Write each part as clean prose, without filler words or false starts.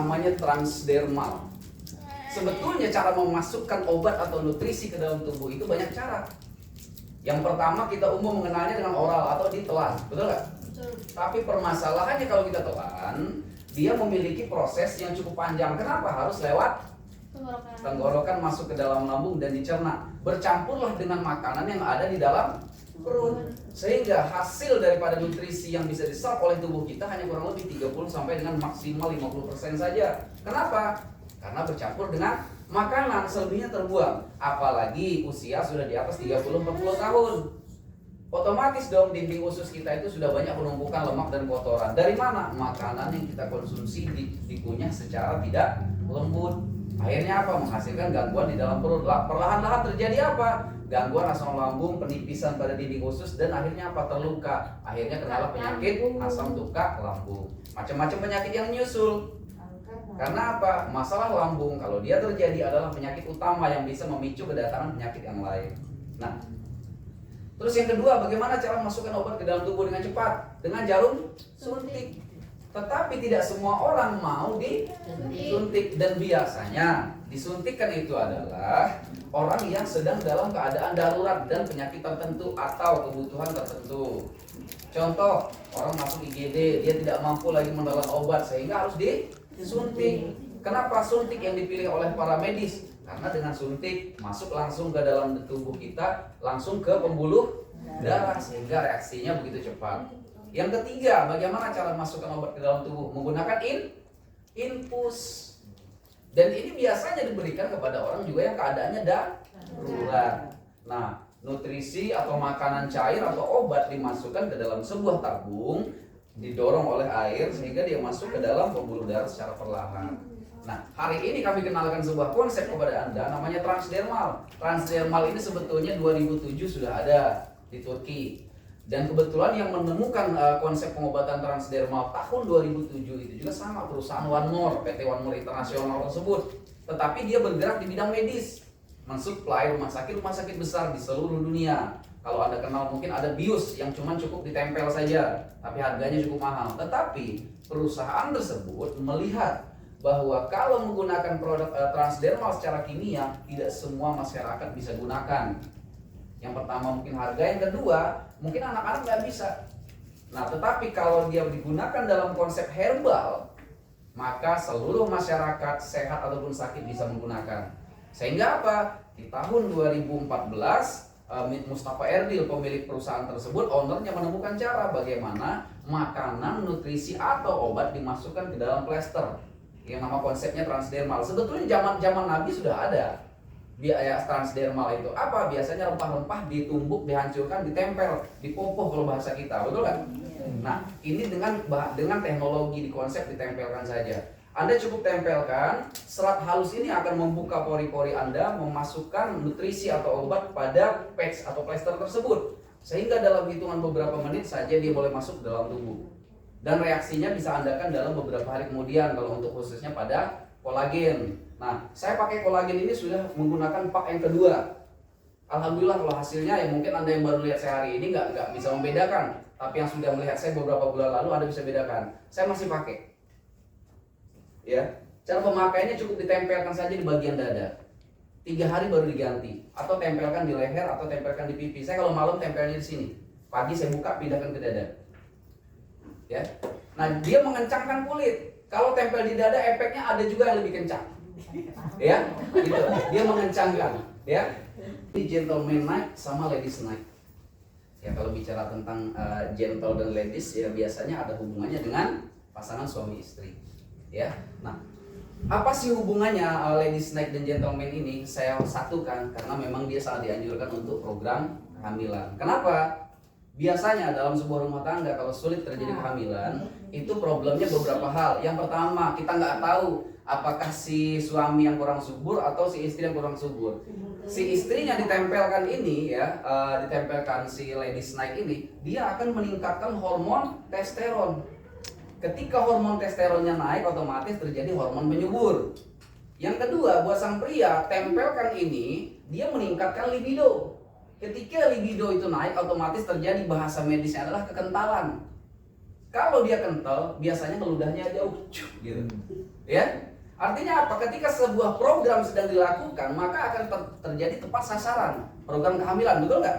namanya transdermal. Sebetulnya cara memasukkan obat atau nutrisi ke dalam tubuh itu banyak cara. Yang pertama kita umum mengenalnya dengan oral atau ditelan, betul nggak? Betul. Tapi permasalahannya kalau kita telan, dia memiliki proses yang cukup panjang. Kenapa? Harus lewat tenggorokan masuk ke dalam lambung dan dicerna. Bercampurlah dengan makanan yang ada di dalam perut. Sehingga hasil daripada nutrisi yang bisa diserap oleh tubuh kita hanya kurang lebih 30 sampai dengan maksimal 50% saja. Kenapa? Karena bercampur dengan makanan, selebihnya terbuang. Apalagi usia sudah di atas 30-40 tahun. Otomatis dong dinding usus kita itu sudah banyak penumpukan lemak dan kotoran. Dari mana? Makanan yang kita konsumsi dikunyah secara tidak lembut. Akhirnya apa? Menghasilkan gangguan di dalam perut. Perlahan-lahan terjadi apa? Gangguan asam lambung, penipisan pada dinding usus, dan akhirnya apa? Terluka. Akhirnya kenalah penyakit asam tukak lambung. Macam-macam penyakit yang menyusul. Karena apa? Masalah lambung kalau dia terjadi adalah penyakit utama yang bisa memicu kedatangan penyakit yang lain. Nah, terus yang kedua, bagaimana cara memasukkan obat ke dalam tubuh dengan cepat? Dengan jarum suntik. Tetapi tidak semua orang mau disuntik, dan biasanya disuntikkan itu adalah orang yang sedang dalam keadaan darurat dan penyakit tertentu atau kebutuhan tertentu. Contoh, orang masuk IGD, dia tidak mampu lagi menelan obat sehingga harus disuntik. Kenapa suntik yang dipilih oleh para medis? Karena dengan suntik masuk langsung ke dalam tubuh kita, langsung ke pembuluh darah sehingga reaksinya begitu cepat. Yang ketiga, bagaimana cara masukkan obat ke dalam tubuh? Menggunakan infus. Dan ini biasanya diberikan kepada orang juga yang keadaannya darurat. Nah, nutrisi atau makanan cair atau obat dimasukkan ke dalam sebuah tabung, didorong oleh air sehingga dia masuk ke dalam pembuluh darah secara perlahan. Nah, hari ini kami kenalkan sebuah konsep kepada Anda namanya transdermal. Transdermal ini sebetulnya 2007 sudah ada di Turki. Dan kebetulan yang menemukan konsep pengobatan transdermal tahun 2007 itu juga sama perusahaan One More, PT One More Internasional tersebut. Tetapi dia bergerak di bidang medis, mensuplai rumah sakit besar di seluruh dunia. Kalau Anda kenal mungkin ada BIUS yang cuma cukup ditempel saja, tapi harganya cukup mahal. Tetapi perusahaan tersebut melihat bahwa kalau menggunakan produk transdermal secara kimia, tidak semua masyarakat bisa gunakan. Yang pertama mungkin harga, yang kedua mungkin anak-anak nggak bisa. Nah, tetapi kalau dia digunakan dalam konsep herbal, maka seluruh masyarakat sehat ataupun sakit bisa menggunakan. Sehingga apa? Di tahun 2014 Mustafa Erdil, pemilik perusahaan tersebut, ownernya menemukan cara bagaimana makanan, nutrisi atau obat dimasukkan ke dalam plester. Yang nama konsepnya transdermal. Sebetulnya zaman Nabi sudah ada. Biaya transdermal itu apa? Biasanya rempah-rempah ditumbuk, dihancurkan, ditempel, dipopoh kalau bahasa kita, betul kan? Nah, ini dengan teknologi di konsep ditempelkan saja. Anda cukup tempelkan, serat halus ini akan membuka pori-pori Anda, memasukkan nutrisi atau obat pada patch atau plester tersebut, sehingga dalam hitungan beberapa menit saja dia boleh masuk ke dalam tubuh. Dan reaksinya bisa Anda kan dalam beberapa hari kemudian kalau untuk khususnya pada kolagen. Nah, saya pakai kolagen ini sudah menggunakan pak yang kedua. Alhamdulillah kalau hasilnya ya mungkin Anda yang baru lihat saya hari ini nggak bisa membedakan. Tapi yang sudah melihat saya beberapa bulan lalu Anda bisa bedakan. Saya masih pakai. Ya, cara pemakaiannya cukup ditempelkan saja di bagian dada. 3 hari baru diganti. Atau tempelkan di leher atau tempelkan di pipi. Saya kalau malam tempelnya di sini. Pagi saya buka pindahkan ke dada. Ya. Nah, dia mengencangkan kulit. Kalau tempel di dada efeknya ada juga yang lebih kencang. Ya, gitu. Dia mengencangkan, ya. Ini gentleman night sama ladies night. Ya, kalau bicara tentang gentle dan ladies ya biasanya ada hubungannya dengan pasangan suami istri. Ya. Nah, apa sih hubungannya ladies night dan gentleman ini? Saya satukan karena memang dia sangat dianjurkan untuk program kehamilan. Kenapa? Biasanya dalam sebuah rumah tangga kalau sulit terjadi kehamilan, itu problemnya beberapa hal. Yang pertama, kita nggak tahu apakah si suami yang kurang subur atau si istri yang kurang subur. Si istrinya ditempelkan ini ya, ditempelkan si ladies night ini, dia akan meningkatkan hormon testosteron. Ketika hormon testosteronnya naik, otomatis terjadi hormon penyubur. Yang kedua, buat sang pria, tempelkan ini, dia meningkatkan libido. Ketika libido itu naik, otomatis terjadi bahasa medisnya adalah kekentalan. Kalau dia kental, biasanya meludahnya jauh, gitu. Ya, artinya apa? Ketika sebuah program sedang dilakukan, maka akan terjadi tepat sasaran program kehamilan, betul nggak?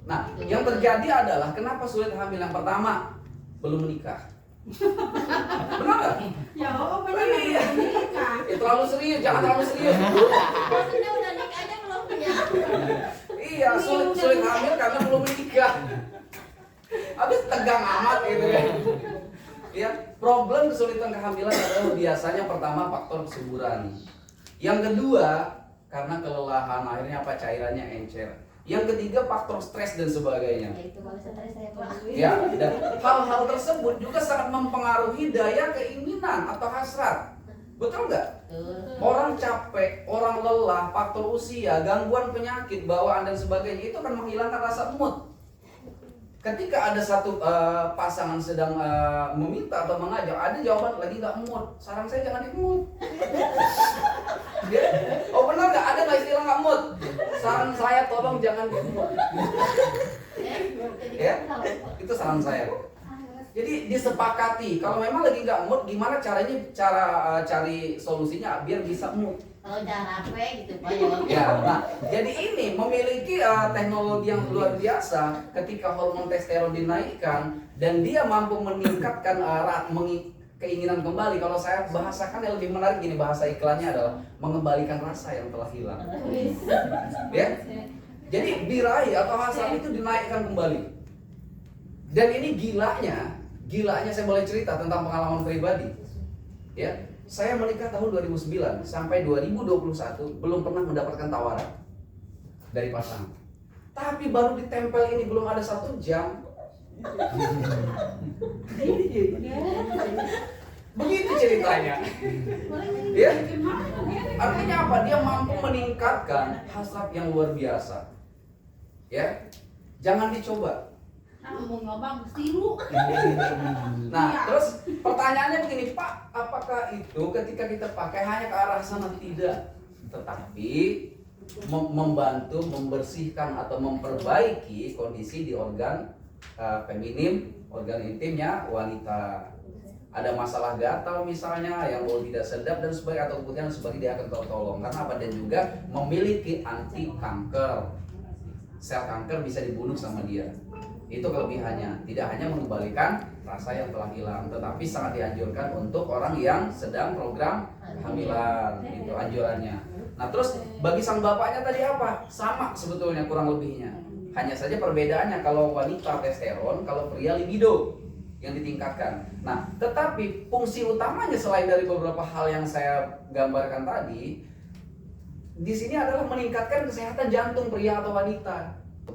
Nah, yang terjadi adalah kenapa sulit hamil? Yang pertama, belum menikah. Benar nggak? Ya, benar menikah. Terlalu serius, jangan terlalu serius. Maksudnya udah nikah aja belum ya? Iya, sulit hamil karena belum menikah. Habis tegang amat gitu kan. Ya, problem kesulitan kehamilan adalah biasanya pertama faktor kesuburan. Yang kedua, karena kelelahan, akhirnya apa, cairannya encer. Yang ketiga faktor stres dan sebagainya. Ya, dan hal-hal tersebut juga sangat mempengaruhi daya keinginan atau hasrat. Betul nggak? Orang capek, orang lelah, faktor usia, gangguan penyakit, bawaan dan sebagainya itu akan menghilangkan rasa mood. Ketika ada satu pasangan sedang meminta atau mengajak, ada jawaban lagi nggak mood, saran saya jangan di mood. Oh benar nggak? Ada nggak istilah nggak mood? Saran saya tolong jangan di mood. Ya, itu saran saya. Jadi disepakati, kalau memang lagi nggak mood, gimana caranya cari solusinya biar bisa mood. Kalau cara apa gitu Pak Ya, nah, jadi ini memiliki teknologi yang luar biasa ketika hormon testosteron dinaikkan dan dia mampu meningkatkan keinginan kembali. Kalau saya bahasakan yang lebih menarik gini, bahasa iklannya adalah mengembalikan rasa yang telah hilang. Ya, jadi birahi atau hasrat itu dinaikkan kembali. Dan ini gilanya saya boleh cerita tentang pengalaman pribadi. Ya. Saya menikah tahun 2009 sampai 2021 belum pernah mendapatkan tawaran dari pasangan. Tapi baru ditempel ini belum ada 1 jam. Begitu ceritanya. Ya. Artinya apa? Dia mampu meningkatkan hasrat yang luar biasa. Ya. Jangan dicoba. Mau nyoba mesti lu. Nah, terus pertanyaannya begini, Pak, apakah itu ketika kita pakai hanya ke arah sana? Tidak, tetapi membantu membersihkan atau memperbaiki kondisi di organ feminim, organ intimnya wanita. Ada masalah gatal misalnya yang bau tidak sedap dan sebagainya, atau kemudian sebagai dia akan tertolong karena apa, dan juga memiliki anti kanker. Sel kanker bisa dibunuh sama dia. Itu kelebihannya, tidak hanya mengembalikan rasa yang telah hilang, tetapi sangat dianjurkan untuk orang yang sedang program kehamilan, itu anjurannya. Nah terus bagi sang bapaknya tadi apa? Sama sebetulnya kurang lebihnya. Hanya saja perbedaannya, kalau wanita testosteron, kalau pria libido yang ditingkatkan. Nah tetapi fungsi utamanya selain dari beberapa hal yang saya gambarkan tadi, di sini adalah meningkatkan kesehatan jantung pria atau wanita.